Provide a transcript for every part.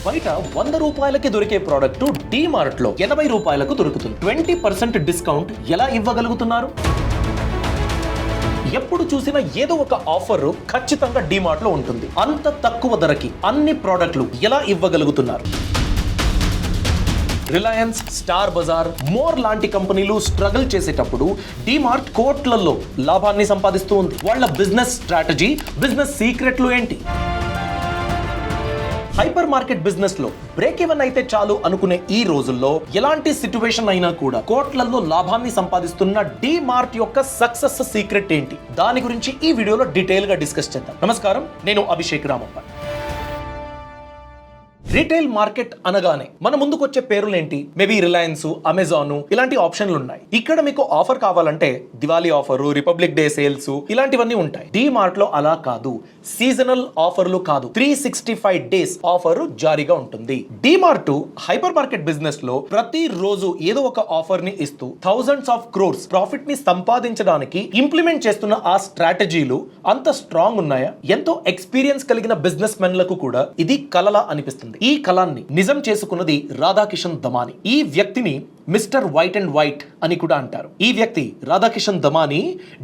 బయట 100 రూపాయలకి దొరికే ప్రోడక్ట్ డీమార్ట్ లో 80 రూపాయలకు దొరుకుతుంది. 20% డిస్కౌంట్ ఎలా ఇవ్వగలుగుతున్నారు? ఎప్పుడు చూసినా ఏదో ఒక ఆఫర్ ఖచ్చితంగా డీమార్ట్ లో ఉంటుంది. అంత తక్కువ ధరకి అన్ని ప్రోడక్ట్లు ఎలా ఇవ్వగలుగుతున్నారు? రిలయన్స్, స్టార్ బజార్, మోర్ లాంటి కంపెనీలు స్ట్రగుల్ చేసేటప్పుడు డీమార్ట్ కోట్లలో లాభాన్ని సంపాదిస్తూ ఉంది. వాళ్ళ బిజినెస్ స్ట్రాటజీ, బిజినెస్ సీక్రెట్లు ఏంటి? హైపర్ మార్కెట్ బిజినెస్ లో బ్రేక్ ఈవెన్ అయితే చాలు అనుకునే ఈ రోజుల్లో ఎలాంటి సిచ్యువేషన్ అయినా కూడా కోట్లలో లాభాన్ని సంపాదిస్తున్న డీమార్ట్ యొక్క సక్సెస్ సీక్రెట్ ఏంటి? దాని గురించి ఈ వీడియోలో డీటెయిల్ గా డిస్కస్ చేద్దాం. నమస్కారం, నేను అభిషేక్ రామప్ప. రీటైల్ మార్కెట్ అనగానే మన ముందుకు వచ్చే పేర్లేంటి? మేబీ రిలయన్స్, అమెజాన్ ఇలాంటి ఆప్షన్లు ఉన్నాయి. ఇక్కడ మీకు ఆఫర్ కావాలంటే Diwali offer, republic day sales ఇలాంటివన్నీ ఉంటాయి. డీమార్ట్ లో అలా కాదు. సీజనల్ ఆఫర్లు కాదు, 365 డేస్ ఆఫర్ జారీగా ఉంటుంది. డీమార్ట్ హైపర్ మార్కెట్ బిజినెస్ లో ప్రతి రోజు ఏదో ఒక ఆఫర్ ని ఇస్తూ థౌజండ్స్ ఆఫ్ క్రోర్స్ ప్రాఫిట్ ని సంపాదించడానికి ఇంప్లిమెంట్ చేస్తున్న ఆ స్ట్రాటజీలు అంత స్ట్రాంగ్ ఉన్నాయా? ఎంతో ఎక్స్పీరియన్స్ కలిగిన బిజినెస్ మెన్లకు కూడా ఇది కలలా అనిపిస్తుంది. ఈ కళాన్ని నిజం చేసుకున్నది రాధాకిషన్ దమాని. ఈ వ్యక్తిని మిస్టర్ వైట్ అండ్ వైట్ అని కూడా అంటారు. ఈ వ్యక్తి రాధాకిషన్ దమాని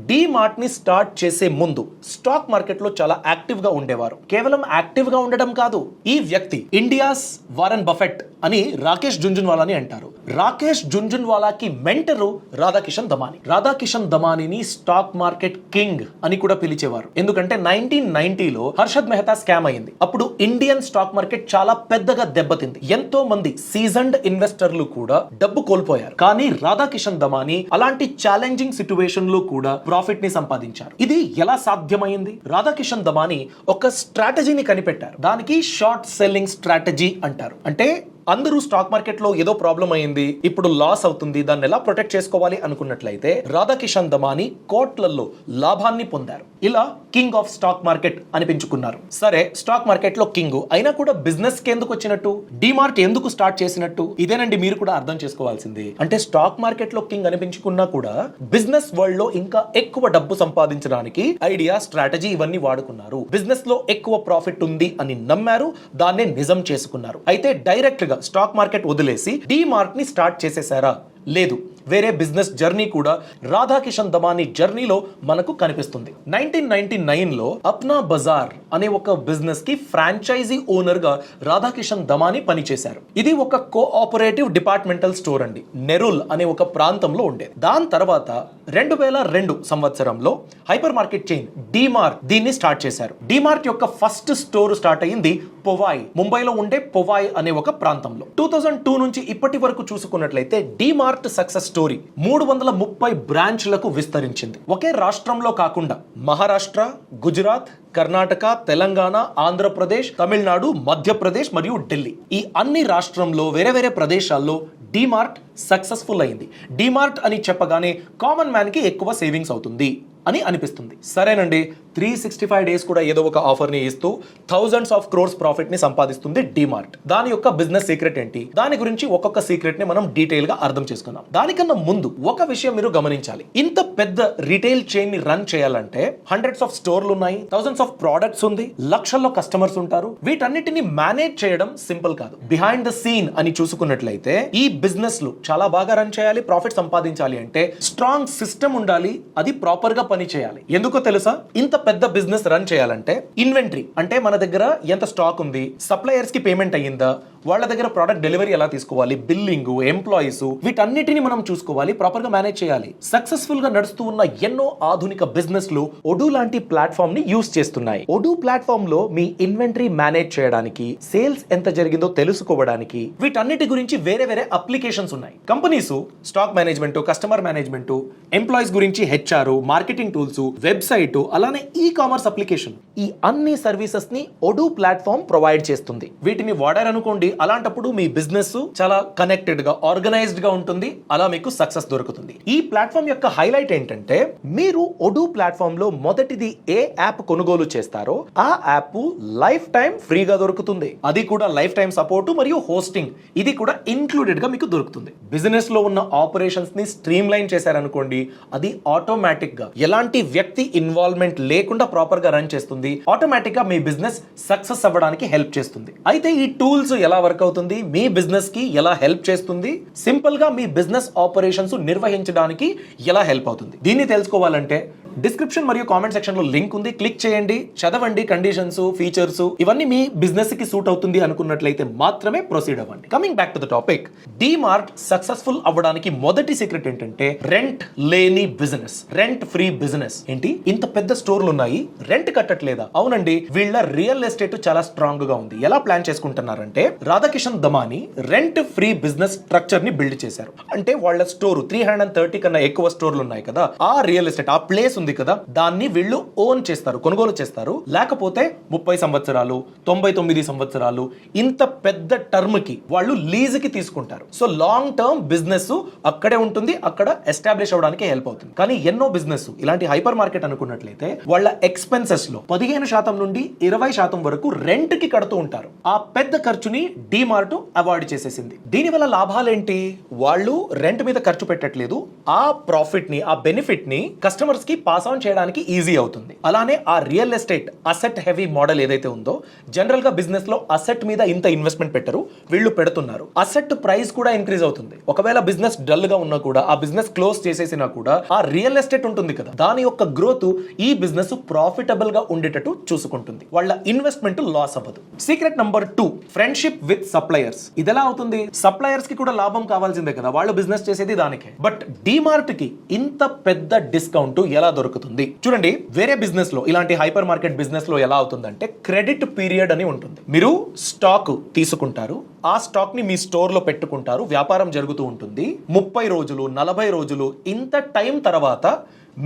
డీమార్ట్ ని స్టార్ట్ చేసే ముందు స్టాక్ మార్కెట్ లో చాలా యాక్టివ్ గా ఉండేవారు. కేవలం యాక్టివ్ గా ఉండడం కాదు, ఈ వ్యక్తి ఇండియాస్ వారన్ బఫెట్ అని రాకేష్ జుంజున్వాలాని అంటారు. రాకేష్ జుంజున్వాలాకి మెంటరు రాధాకిషన్ దమాని. రాధాకిషన్ దమానిని స్టాక్ మార్కెట్ కింగ్ అని కూడా పిలిచేవారు. ఎందుకంటే 1990లో హర్షద్ మెహతా స్కామ్ అయింది. అప్పుడు ఇండియన్ స్టాక్ మార్కెట్ చాలా పెద్దగా దెబ్బతింది. ఎంతో మంది సీజన్డ్ ఇన్వెస్టర్లు కూడా డబ్బు కోల్పోయారు. కానీ రాధాకిషన్ దమాని అలాంటి ఛాలెంజింగ్ సిచ్యువేషన్ లో కూడా ప్రాఫిట్ ని సంపాదించారు. ఇది ఎలా సాధ్యమైంది? రాధాకిషన్ దమాని ఒక స్ట్రాటజీని కనిపెట్టారు. దానికి షార్ట్ సెల్లింగ్ స్ట్రాటజీ అంటారు. అంటే అందరూ స్టాక్ మార్కెట్ లో ఏదో ప్రాబ్లం అయింది, ఇప్పుడు లాస్ అవుతుంది, దాన్ని ఎలా ప్రొటెక్ట్ చేసుకోవాలి అనుకున్నట్లయితే రాధాకిషన్ దమాని కోట్లలో లాభాన్ని పొందారు. ఇలా కింగ్ ఆఫ్ స్టాక్ మార్కెట్ అనిపించుకున్నారు. సరే, స్టాక్ మార్కెట్ లో కింగ్ అయినా కూడా బిజినెస్ కి ఎందుకు వచ్చినట్టు? డీమార్ట్ ఎందుకు స్టార్ట్ చేసినట్టు? ఇదేనండి మీరు కూడా అర్థం చేసుకోవాల్సింది. అంటే స్టాక్ మార్కెట్ లో కింగ్ అనిపించుకున్నా కూడా బిజినెస్ వరల్డ్ లో ఇంకా ఎక్కువ డబ్బు సంపాదించడానికి ఐడియా, స్ట్రాటజీ ఇవన్నీ వాడుకున్నారు. బిజినెస్ లో ఎక్కువ ప్రాఫిట్ ఉంది అని నమ్మారు, దాన్నే నిజం చేసుకున్నారు. అయితే డైరెక్ట్ గా స్టాక్ మార్కెట్ వదిలేసి డీమార్ట్ ని స్టార్ట్ చేసేసారా? లేదు. వేరే బిజినెస్ జర్నీ కూడా రాధాకిషన్ దమాని జర్నీలో మనకు కనిపిస్తుంది. 1999లో అప్నా బజార్ అనే ఒక బిజినెస్ కి ఫ్రాంచైజీ ఓనర్ గా రాధాకిషన్ దమాని పనిచేశారు. ఇది ఒక కోఆపరేటివ్ డిపార్ట్మెంటల్ స్టోర్ అండి. నెరూల్ అనే ఒక ప్రాంతంలో ఉండేది. దాని తర్వాత 2002 సంవత్సరంలో హైపర్ మార్కెట్ చైన్ డీమార్ట్ దీన్ని స్టార్ట్ చేశారు. డీమార్ట్ యొక్క ఫస్ట్ స్టోర్ స్టార్ట్ అయింది పొవాయ్, ముంబైలో ఉండే పొవాయ్ అనే ఒక ప్రాంతంలో. 2002 నుంచి ఇప్పటి వరకు చూసుకున్నట్లయితే డీమార్ట్ సక్సెస్ స్టోరీ 330 బ్రాంచ్లకు విస్తరించింది. ఒకే రాష్ట్రంలో కాకుండా మహారాష్ట్ర, గుజరాత్, కర్ణాటక, తెలంగాణ, ఆంధ్రప్రదేశ్, తమిళనాడు, మధ్యప్రదేశ్ మరియు ఢిల్లీ ఈ అన్ని రాష్ట్రంలో వేరే వేరే ప్రదేశాల్లో డీమార్ట్ సక్సెస్ఫుల్ అయింది. డీమార్ట్ అని చెప్పగానే కామన్ మ్యాన్ కి ఎక్కువ సేవింగ్స్ అవుతుంది అని అనిపిస్తుంది. సరేనండి, 365 డేస్ కూడా ఏదో ఒక ఆఫర్ ని ఇస్తూ థౌజండ్స్ ఆఫ్ క్రోర్స్ ప్రాఫిట్ ని సంపాదిస్తుంది డీమార్ట్. దాని యొక్క బిజినెస్ సీక్రెట్ ఏంటి? దాని గురించి ఒక్కొక్క సీక్రెట్ ని మనం డీటెయిల్ గా అర్థం చేసుకున్నాం. దానికన్నా ముందు ఒక విషయం మీరు గమనించాలి. ఇంత పెద్ద రీటైల్ చైన్ ని రన్ చేయాలంటే హండ్రెడ్స్ ఆఫ్ స్టోర్లు ఉన్నాయి, థౌజండ్స్ ఆఫ్ ప్రొడక్ట్స్ ఉంది, లక్షల్లో కస్టమర్స్ ఉంటారు. వీటన్నిటిని మేనేజ్ చేయడం సింపుల్ కాదు. బిహైండ్ ద సీన్ అని చూసుకున్నట్లయితే ఈ బిజినెస్ లో చాలా బాగా రన్ చేయాలి, ప్రాఫిట్ సంపాదించాలి అంటే స్ట్రాంగ్ సిస్టమ్ ఉండాలి, అది ప్రాపర్ గా పని చేయాలి. ఎందుకో తెలుసా? ఇంత పెద్ద బిజినెస్ రన్ చేయాలంటే ఇన్వెంటరీ అంటే మన దగ్గర ఎంత స్టాక్ ఉంది, సప్లయర్స్ కి పేమెంట్ అయ్యిందా, వాళ్ళ దగ్గర ప్రొడక్ట్ డెలివరీ ఎలా తీసుకోవాలి, బిల్లింగ్, ఎంప్లాయీస్ వీటన్నిటిని మనం చూసుకోవాలి, ప్రాపర్ గా మేనేజ్ చేయాలి. సక్సెస్ఫుల్ గా నడుస్తూ ఉన్న ఎన్నో ఆధునిక బిజినెస్ లు ఒడూ లాంటి ప్లాట్ఫామ్ ని యూస్ చేస్తున్నాయి. ఒడూ ప్లాట్ఫామ్ లో మీ ఇన్వెంటరీ మేనేజ్ చేయడానికి, సేల్స్ ఎంత జరిగిందో తెలుసుకోవడానికి వీటన్నిటి గురించి వేరే వేరే అప్లికేషన్స్ ఉన్నాయి. Companies stock management, customer management, employees గురించి హెచ్ఆర్, మార్కెటింగ్ టూల్స్, వెబ్సైట్, అలానే ఈ కామర్స్ అప్లికేషన్, ఈ అన్ని సర్వీసెస్ ని ఒడూ ప్లాట్ఫామ్ ప్రొవైడ్ చేస్తుంది. వీటిని వాడారనుకోండి, అనుకోండి, అలాంటప్పుడు మీ బిజినెస్ చాలా కనెక్టెడ్ గా, ఆర్గనైజ్డ్ గా ఉంటుంది. అలా మీకు సక్సెస్ దొరుకుతుంది. ఈ ప్లాట్ఫామ్ యొక్క హైలైట్ ఏంటంటే, మీరు ఒడు ప్లాట్ఫామ్ లో మొదటిది ఏ యాప్ కొనుగోలు చేస్తారో ఆ యాప్ లైఫ్ టైం ఫ్రీగా దొరుకుతుంది. అది కూడా లైఫ్ టైం సపోర్ట్ మరియు హోస్టింగ్, ఇది కూడా ఇంక్లూడెడ్ గా మీకు దొరుకుతుంది. బిజినెస్ లో ఉన్న ఆపరేషన్స్ ని స్ట్రీమ్ లైన్ చేశారనుకోండి, అది ఆటోమేటిక్ గా ఎలాంటి వ్యక్తి ఇన్వాల్వ్మెంట్ లేకుండా ప్రాపర్ గా రన్ చేస్తుంది. ఆటోమేటిక్ గా మీ బిజినెస్ సక్సెస్ అవ్వడానికి హెల్ప్ చేస్తుంది. అయితే ఈ టూల్స్ ఎలా వర్క్ అవుతుంది, మీ బిజినెస్ కి ఎలా హెల్ప్ చేస్తుంది, సింపుల్ గా మీ బిజినెస్ ఆపరేషన్స్ నిర్వహించడానికి ఎలా హెల్ప్ అవుతుంది, దీన్ని తెలుసుకోవాలంటే డిస్క్రిప్షన్ మరియు కామెంట్ సెక్షన్ లో లింక్ ఉంది, క్లిక్ చేయండి, చదవండి. కండిషన్స్, ఫీచర్స్ ఇవన్నీ మీ బిజినెస్ కి సూట్ అవుతుంది అనుకున్నట్లయితే మాత్రమే ప్రొసీడ్ అవ్వండి. Coming back to the topic, DMart successful అవ్వడానికి మొదటి సీక్రెట్ ఏంటంటే రెంట్ లేని బిజినెస్, రెంట్ ఫ్రీ బిజినెస్. ఏంటి, ఇంత పెద్ద స్టోర్లు ఉన్నాయి, రెంట్ కట్టట్లేదా? అవునండి, వీళ్ళ రియల్ ఎస్టేట్ చాలా స్ట్రాంగ్ గా ఉంది. ఎలా ప్లాన్ చేసుకుంటున్నారంటే, Radhakishan Damani rent free business structure ని బిల్డ్ చేశారు. అంటే వాళ్ళ స్టోర్ 330 కన్నా ఎక్కువ స్టోర్లు ఉన్నాయి కదా, ఆ రియల్ ఎస్టేట్, ఆ ప్లేస్ ఉంది కదా, దాన్ని వీళ్ళు ఓన్ చేస్తారు, కొనుగోలు చేస్తారు. లేకపోతే 30 సంవత్సరాలు, 99 సంవత్సరాలు, ఇంత పెద్ద టర్మ్ కి వాళ్ళు లీజ్ కి తీసుకుంటారు. సో లాంగ్ టర్మ్ బిజినెస్ అక్కడే ఉంటుంది, అక్కడ ఎస్టాబ్లిష్ అవడానికి హెల్ప్ అవుతుంది. కానీ ఎన్నో బిజినెస్ ఇలాంటి హైపర్ మార్కెట్ అనుకున్నట్లయితే వాళ్ళ ఎక్స్పెన్సెస్ లో 15% నుండి 20% వరకు రెంట్ కి కడుతూ ఉంటారు. ఆ పెద్ద ఖర్చుని డీమార్ట్ అవాయిడ్ చేసేసింది. దీని వల్ల లాభాలేంటి, వాళ్ళు రెంట్ మీద ఖర్చు పెట్టట్లేదు, ఆ ప్రాఫిట్ ని, ఆ బెనిఫిట్ ని కస్టమర్స్ కి పాస్ ఆన్ చేయడానికి ఈజీ అవుతుంది. అలానే ఆ real estate asset heavy model ఏదైతే ఉందో, జనరల్ గా బిజినెస్ లో అసెట్ మీద ఇంత ఇన్వెస్ట్మెంట్ పెట్టరు, వీళ్ళు పెడుతున్నారు. అసెట్ ప్రైస్ కూడా ఇంక్రీజ్ అవుతుంది. ఒకవేళ బిజినెస్ డల్ గా ఉన్నా కూడా, ఆ బిజినెస్ క్లోజ్ చేసేసినా కూడా, ఆ రియల్ ఎస్టేట్ ఉంటుంది కదా, దాని యొక్క గ్రోత్ ఈ బిజినెస్ ప్రాఫిటబుల్ గా ఉండేటట్టు చూసుకుంటుంది. వాళ్ళ ఇన్వెస్ట్మెంట్ లాస్ అవ్వదు. Secret number 2, friendship with suppliers. ఇది ఎలా అవుతుంది, సప్లయర్స్ కి కూడా లాభం కావాల్సిందే కదా, వాళ్ళు బిజినెస్ చేసేది దానికే. బట్ డీమార్ట్ కి ఇంత పెద్ద డిస్కౌంట్ ఎలా దొరుకుతుంది చూడండి. వేరే బిజినెస్ లో, ఇలాంటి హైపర్ మార్కెట్ బిజినెస్ లో ఎలా అవుతుందంటే, క్రెడిట్ పీరియడ్ అని ఉంటుంది. మీరు స్టాక్ తీసుకుంటారు, ఆ స్టాక్ ని మీ స్టోర్ లో పెట్టుకుంటారు, వ్యాపారం జరుగుతూ ఉంటుంది. 30 రోజులు, 40 రోజులు, ఇంత టైం తర్వాత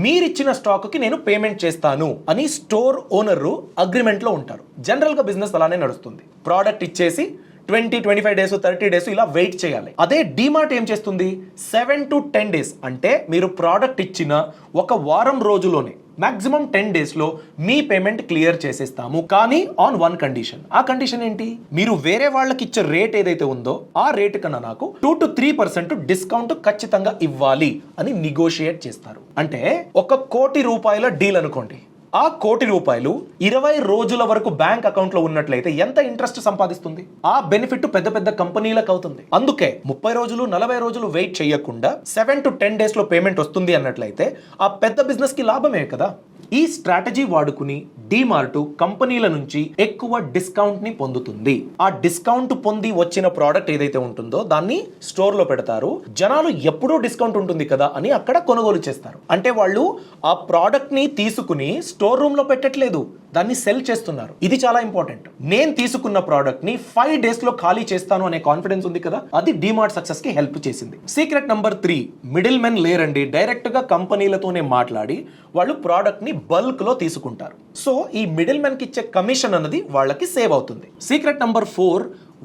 మీరిచ్చిన స్టాక్ కి నేను పేమెంట్ చేస్తాను అని స్టోర్ ఓనర్ అగ్రిమెంట్ లో ఉంటారు. జనరల్ గా బిజినెస్ అలానే నడుస్తుంది. ప్రోడక్ట్ ఇచ్చేసి 20-25 డేస్, 30 డేస్ ఇలా వెయిట్ చేయాలి. అదే డీమార్ట్ ఏం చేస్తుంది, 7 to 10 డేస్, అంటే మీరు ప్రోడక్ట్ ఇచ్చిన ఒక వారం రోజులోనే, మాక్సిమం 10 డేస్ లో మీ పేమెంట్ క్లియర్ చేసేస్తాము. కానీ ఆన్ వన్ కండిషన్. ఆ కండిషన్ ఏంటి, మీరు వేరే వాళ్ళకి ఇచ్చే రేట్ ఏదైతే ఉందో ఆ రేట్ కన్నా నాకు 2 to 3% డిస్కౌంట్ ఖచ్చితంగా ఇవ్వాలి అని నెగోషియేట్ చేస్తారు. అంటే ₹1 కోటి డీల్ అనుకోండి. ఆ ₹1 కోటి 20 రోజుల వరకు బ్యాంక్ అకౌంట్ లో ఉన్నట్లయితే ఎంత ఇంట్రెస్ట్ సంపాదిస్తుంది? ఆ బెనిఫిట్ పెద్ద పెద్ద కంపెనీలకు అవుతుంది. అందుకే 30 రోజులు, 40 రోజులు వెయిట్ చేయకుండా 7 to 10 డేస్ లో పేమెంట్ వస్తుంది అన్నట్లయితే ఆ పెద్ద బిజినెస్ కి లాభమే కదా. ఈ స్ట్రాటజీ వాడుకుని డీమార్ట్ కంపెనీల నుంచి ఎక్కువ డిస్కౌంట్ ని పొందుతుంది. ఆ డిస్కౌంట్ పొంది వచ్చిన ప్రోడక్ట్ ఏదైతే ఉంటుందో దాన్ని స్టోర్ లో పెడతారు. జనాలు ఎప్పుడూ డిస్కౌంట్ ఉంటుంది కదా అని అక్కడ కొనుగోలు చేస్తారు. అంటే వాళ్ళు ఆ ప్రోడక్ట్ ని తీసుకుని స్టోర్ రూమ్ లో పెట్టట్లేదు, దాన్ని సెల్ చేస్తున్నారు. ఇది చాలా ఇంపార్టెంట్. నేను తీసుకున్న ప్రోడక్ట్ ని 5 డేస్ లో ఖాళీ చేస్తాను అనే కాన్ఫిడెన్స్ ఉంది కదా, అది డీమార్ట్ సక్సెస్ కి హెల్ప్ చేసింది. సీక్రెట్ నంబర్ 3, మిడిల్ మెన్ లేరండి. డైరెక్ట్ గా కంపెనీలతోనే మాట్లాడి వాళ్ళు ప్రోడక్ట్ ని బల్క్ లో తీసుకుంటారు. సో ఈ మిడిల్ మెన్ కి ఇచ్చే కమిషన్ అన్నది వాళ్ళకి సేవ్ అవుతుంది. Secret number 4,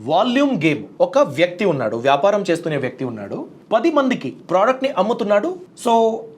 volume game. ఒక వ్యక్తి ఉన్నాడు, వ్యాపారం చేస్తున్న వ్యక్తి ఉన్నాడు, 10 మందికి ప్రోడక్ట్ ని అమ్ముతున్నాడు. సో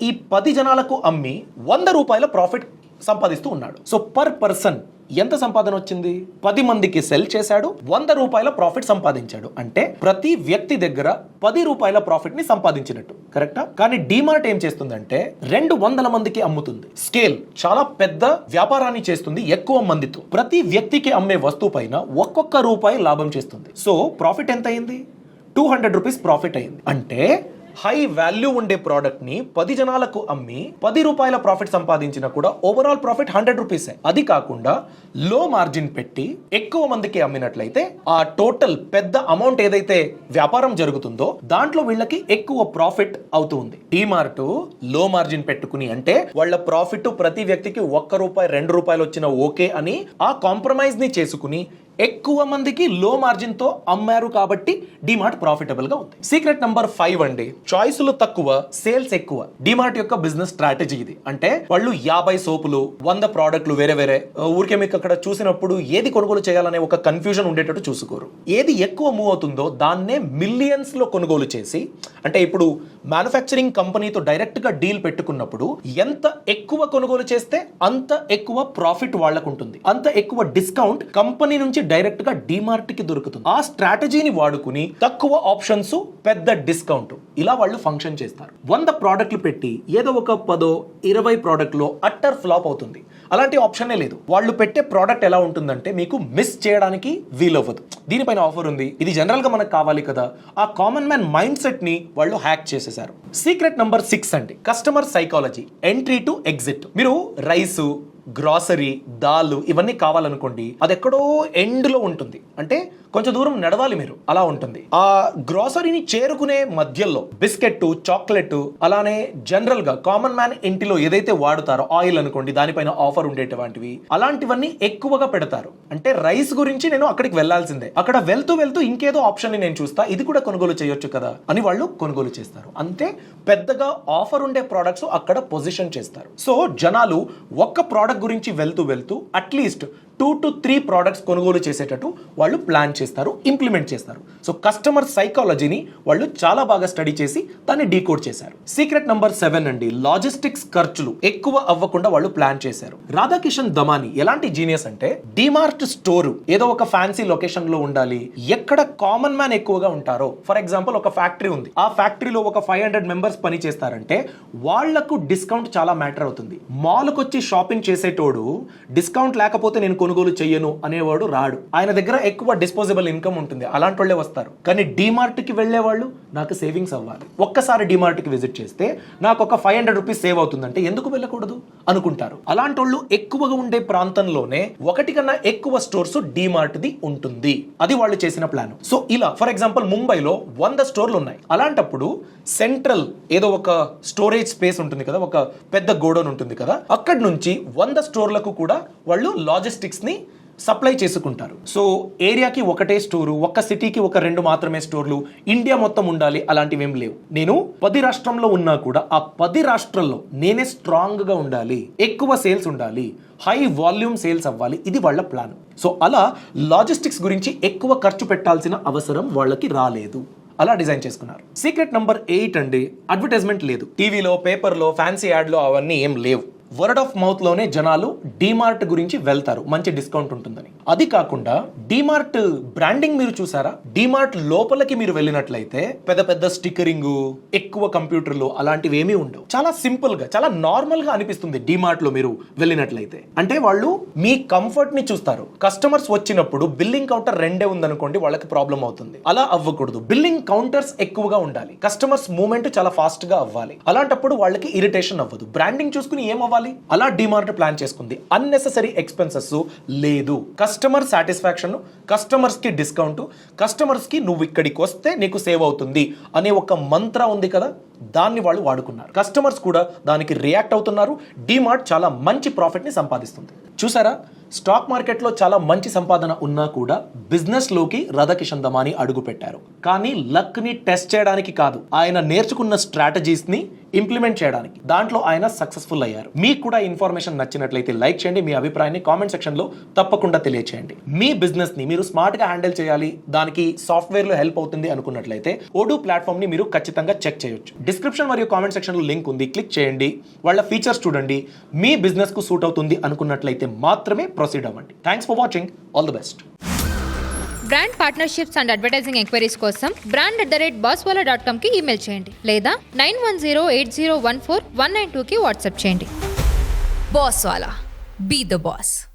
ఈ 10 జనాలకు అమ్మి ₹100 ప్రాఫిట్ సంపాదిస్తూ ఉన్నాడు. సో పర్ పర్సన్ ఎంత సంపాదన వచ్చింది, 10 మందికి సెల్ చేశాడు, ₹100 ప్రాఫిట్ సంపాదించాడు. అంటే ప్రతి వ్యక్తి దగ్గర ₹10 ప్రాఫిట్ ని సంపాదించినట్టు, కరెక్టా? కానీ డీమార్ట్ ఏం చేస్తుందంటే 200 మందికి అమ్ముతుంది. స్కేల్ చాలా పెద్ద వ్యాపారాన్ని చేస్తుంది, ఎక్కువ మందితో. ప్రతి వ్యక్తికి అమ్మే వస్తువు పైన ₹1 లాభం చేస్తుంది. సో ప్రాఫిట్ ఎంత అయింది, ₹200 ప్రాఫిట్ అయింది. అంటే హై వాల్యూ ఉండే ప్రోడక్ట్ ని 10 జనాలకు అమ్మి ₹10 ప్రాఫిట్ సంపాదించినా కూడా ఓవరాల్ ప్రాఫిట్ ₹100. అది కాకుండా లో మార్జిన్ పెట్టి ఎక్కువ మందికి అమ్మినట్లయితే ఆ టోటల్ పెద్ద అమౌంట్ ఏదైతే వ్యాపారం జరుగుతుందో దాంట్లో వీళ్ళకి ఎక్కువ ప్రాఫిట్ అవుతుంది. డీమార్ట్ లో మార్జిన్ పెట్టుకుని, అంటే వాళ్ళ ప్రాఫిట్ ప్రతి వ్యక్తికి ₹1, ₹2 వచ్చినా ఓకే అని ఆ కాంప్రమైజ్ ని చేసుకుని ఎక్కువ మందికి లో మార్జిన్ తో అమ్మారు కాబట్టి డిమార్ట్ ప్రాఫిటబుల్ గా ఉంది. సీక్రెట్ నంబర్ 5 అండి, చాయిస్లు తక్కువ సేల్స్ ఎక్కువ. డిమార్ట్ యొక్క బిజినెస్ స్ట్రాటజీ ఇది. అంటే వాళ్ళు 50 సోపులు 100 ప్రోడక్ట్లు వేరే ఊరికే మీకు అక్కడ చూసినప్పుడు ఏది కొనుగోలు చేయాలనే ఒక కన్ఫ్యూజన్ ఉండేటట్టు చూసుకోరు. ఏది ఎక్కువ మూవ్ అవుతుందో దాన్నే మిలియన్స్ లో కొనుగోలు చేసి, అంటే ఇప్పుడు మ్యానుఫ్యాక్చరింగ్ కంపెనీతో డైరెక్ట్ గా డీల్ పెట్టుకున్నప్పుడు ఎంత ఎక్కువ కొనుగోలు చేస్తే అంత ఎక్కువ ప్రాఫిట్ వాళ్ళకు ఉంటుంది, అంత ఎక్కువ డిస్కౌంట్ కంపెనీ నుంచి డైరెక్ట్ గా డిమార్ట్ కి దొరుకుతుంది. ఆ స్ట్రాటజీని వాడుకుని తక్కువ ఆప్షన్స్ పెద్ద డిస్కౌంట్ ఇలా వాళ్ళు ఫంక్షన్ చేస్తారు. 100 ప్రోడక్ట్లు పెట్టి ఏదో ఒక 10-20 ప్రోడక్ట్ లో అట్టర్ ఫ్లాప్ అవుతుంది. అలాంటి ఆప్షనే లేదు. వాళ్ళు పెట్టే ప్రోడక్ట్ ఎలా ఉంటుందంటే మీకు మిస్ చేయడానికి వీలవ్వదు. దీనిపైన ఆఫర్ ఉంది, ఇది జనరల్ గా మనకు కావాలి కదా, ఆ కామన్ మ్యాన్ మైండ్ సెట్ ని వాళ్ళు హ్యాక్ చేసేసారు. సీక్రెట్ నంబర్ 6 అండి, customer psychology, entry to exit. మీరు రైసు, గ్రాసరీ, దాల్ ఇవన్నీ కావాలనుకోండి, అది ఎక్కడో ఎండ్ లో ఉంటుంది, అంటే కొంచెం దూరం నడవాలి మీరు, అలా ఉంటుంది. ఆ గ్రాసరీని చేరుకునే మధ్యలో బిస్కెట్, చాక్లెట్, అలానే జనరల్ గా కామన్ మ్యాన్ ఇంటిలో ఏదైతే వాడుతారో ఆయిల్ అనుకోండి, దానిపైన ఆఫర్ ఉండేటువంటివి అలాంటివన్నీ ఎక్కువగా పెడతారు. అంటే రైస్ గురించి నేను అక్కడికి వెళ్లాల్సిందే, అక్కడ వెళ్తూ ఇంకేదో ఆప్షన్ ని నేను చూస్తా, ఇది కూడా కొనుగోలు చేయొచ్చు కదా అని వాళ్ళు కొనుగోలు చేస్తారు. అంతే, పెద్దగా ఆఫర్ ఉండే ప్రోడక్ట్స్ అక్కడ పొజిషన్ చేస్తారు. సో జనాలు ఒక్క ప్రోడక్ట్ గురించి వెళ్తూ అట్లీస్ట్ 2 to 3 ప్రోడక్ట్స్ కొనుగోలు చేసేటట్టు వాళ్ళు ప్లాన్ చేస్తారు, ఇంప్లిమెంట్ చేస్తారు. సో కస్టమర్ సైకాలజీని వాళ్ళు చాలా బాగా స్టడీ చేసి దాన్ని డీకోడ్ చేశారు. సీక్రెట్ నంబర్ 7 అండి, లాజిస్టిక్స్ ఖర్చులు ఎక్కువ అవ్వకుండా వాళ్ళు ప్లాన్ చేశారు. రాధాకిషన్ దమాని ఎలాంటి జీనియస్ అంటే, డిమార్ట్ స్టోర్ ఏదో ఒక ఫ్యాన్సీ లొకేషన్ లో ఉండాలి, ఎక్కడ కామన్ మ్యాన్ ఎక్కువగా ఉంటారో. ఫర్ ఎగ్జాంపుల్ ఒక ఫ్యాక్టరీ ఉంది, ఆ ఫ్యాక్టరీలో ఒక 500 మెంబర్స్ పని చేస్తారంటే వాళ్లకు డిస్కౌంట్ చాలా మ్యాటర్ అవుతుంది. మాల్కి వచ్చి షాపింగ్ చేసేటోడు డిస్కౌంట్ లేకపోతే నేను కొనుగోలు చెయ్యను అనేవాడు రాడు. ఆయన దగ్గర ఎక్కువ డిస్పోజబుల్ ఇన్కమ్ ఉంటుంది, అలాంటి వాళ్ళే వస్తారు. కానీ డిమార్ట్ కి వెళ్లే వాళ్ళు నాకు సేవింగ్స్ అవ్వాలి, ఒక్కసారి డిమార్ట్ కి విజిట్ చేస్తే నాకు ఒక 500 రూపీస్ సేవ్ అవుతుందంటే ఎందుకు వెళ్ళకూడదు అనుకుంటారు. అలాంటి వాళ్ళు ఎక్కువగా ఉండే ప్రాంతంలోనే ఒకటి కన్నా ఎక్కువ స్టోర్స్ డిమార్ట్ ది ఉంటుంది. అది వాళ్ళు చేసిన ప్లాన్. సో ఇలా ఫర్ ఎగ్జాంపుల్ ముంబైలో 100 స్టోర్లు ఉన్నాయి. అలాంటప్పుడు సెంట్రల్ ఏదో ఒక స్టోరేజ్ స్పేస్ ఉంటుంది కదా, ఒక పెద్ద గోడౌన్ ఉంటుంది కదా, అక్కడి నుంచి 100 స్టోర్లకు కూడా వాళ్ళు లాజిస్టిక్స్ ని సప్లై చేసుకుంటారు. సో ఏరియాకి ఒకటే స్టోరు, ఒక్క సిటీకి ఒక 2 మాత్రమే స్టోర్లు, ఇండియా మొత్తం ఉండాలి అలాంటివి ఏం లేవు. నేను 10 రాష్ట్రంలో ఉన్నా కూడా ఆ 10 రాష్ట్రాల్లో నేనే స్ట్రాంగ్ గా ఉండాలి, ఎక్కువ సేల్స్ ఉండాలి, హై వాల్యూమ్ సేల్స్ అవ్వాలి, ఇది వాళ్ళ ప్లాన్. సో అలా లాజిస్టిక్స్ గురించి ఎక్కువ ఖర్చు పెట్టాల్సిన అవసరం వాళ్ళకి రాలేదు, అలా డిజైన్ చేసుకున్నారు. సీక్రెట్ నంబర్ 8 అండి, అడ్వర్టైజ్మెంట్ లేదు. టీవీలో, పేపర్లో, ఫ్యాన్సీ యాడ్లో అవన్నీ ఏం లేవు. వర్డ్ ఆఫ్ మౌత్ లోనే జనాలు డిమార్ట్ గురించి వెళ్తారు, మంచి డిస్కౌంట్ ఉంటుందని. అది కాకుండా డిమార్ట్ బ్రాండింగ్ మీరు చూసారా? డిమార్ట్ లోపలికి మీరు వెళ్ళినట్లయితే పెద్ద స్టిక్కరింగ్, ఎక్కువ కంప్యూటర్లు అలాంటివి ఏమీ ఉండవు. చాలా సింపుల్ గా, చాలా నార్మల్ గా అనిపిస్తుంది డిమార్ట్ లో మీరు వెళ్ళినట్లయితే. అంటే వాళ్ళు మీ కంఫర్ట్ ని చూస్తారు. కస్టమర్స్ వచ్చినప్పుడు బిల్లింగ్ కౌంటర్ 2 ఉందనుకోండి, వాళ్ళకి ప్రాబ్లం అవుతుంది. అలా అవ్వకూడదు, బిల్లింగ్ కౌంటర్స్ ఎక్కువగా ఉండాలి, కస్టమర్స్ మూవ్మెంట్ చాలా ఫాస్ట్ గా అవ్వాలి. అలాంటప్పుడు వాళ్ళకి ఇరిటేషన్ అవ్వదు. బ్రాండింగ్ చూసుకుని ఏం అవ్వాలి, అలా డిమార్ట్ ప్లాన్ చేసుకుంది. అన్నెసెసరీ ఎక్స్పెన్సెస్ లేదు, కస్టమర్ సాటిస్ఫాక్షన్, కస్టమర్స్ కి డిస్కౌంట్, కస్టమర్స్ కి నువ్వు ఇక్కడికి వస్తే నీకు సేవ్ అవుతుంది అనే ఒక మంత్ర ఉంది కదా, దాన్ని వాళ్ళు వాడుకున్నారు. కస్టమర్స్ కూడా దానికి రియాక్ట్ అవుతున్నారు. డిమార్ట్ చాలా మంచి ప్రాఫిట్ ని సంపాదిస్తుంది. చూసారా, స్టాక్ మార్కెట్లో చాలా మంచి సంపాదన ఉన్నా కూడా బిజినెస్ లోకి రాధాకిషన్ దమాని అడుగు పెట్టారు. కానీ లక్ ని టెస్ట్ చేయడానికి కాదు, ఆయన నేర్చుకున్న స్ట్రాటజీస్ ని ఇంప్లిమెంట్ చేయడానికి. దాంట్లో ఆయన సక్సెస్ఫుల్ అయ్యారు. మీకు కూడా ఇన్ఫర్మేషన్ నచ్చినట్లయితే లైక్ చేయండి, మీ అభిప్రాయాన్ని కామెంట్ సెక్షన్ లో తప్పకుండా తెలియచేయండి. మీ బిజినెస్ ని మీరు స్మార్ట్ గా హ్యాండిల్ చేయాలి, దానికి సాఫ్ట్వేర్ లో హెల్ప్ అవుతుంది అనుకున్నట్లయితే ఓడూ ప్లాట్ఫామ్ ని మీరు ఖచ్చితంగా చెక్ చేయొచ్చు. డిస్క్రిప్షన్ మరియు కామెంట్ సెక్షన్ లో లింక్ ఉంది, క్లిక్ చేయండి, వాళ్ళ ఫీచర్స్ చూడండి. మీ బిజినెస్ కు సూట్ అవుతుంది అనుకున్నట్లయితే మాత్రమే ప్రొసీడ్ అవ్వండి. Thanks for watching, all the best. Brand partnerships and advertising enquiries కోసం brand@bosswala.com కి ఈమెయిల్ చేయండి లేదా 9108014192 కి వాట్సాప్ చేయండి. Bosswala. Be the boss.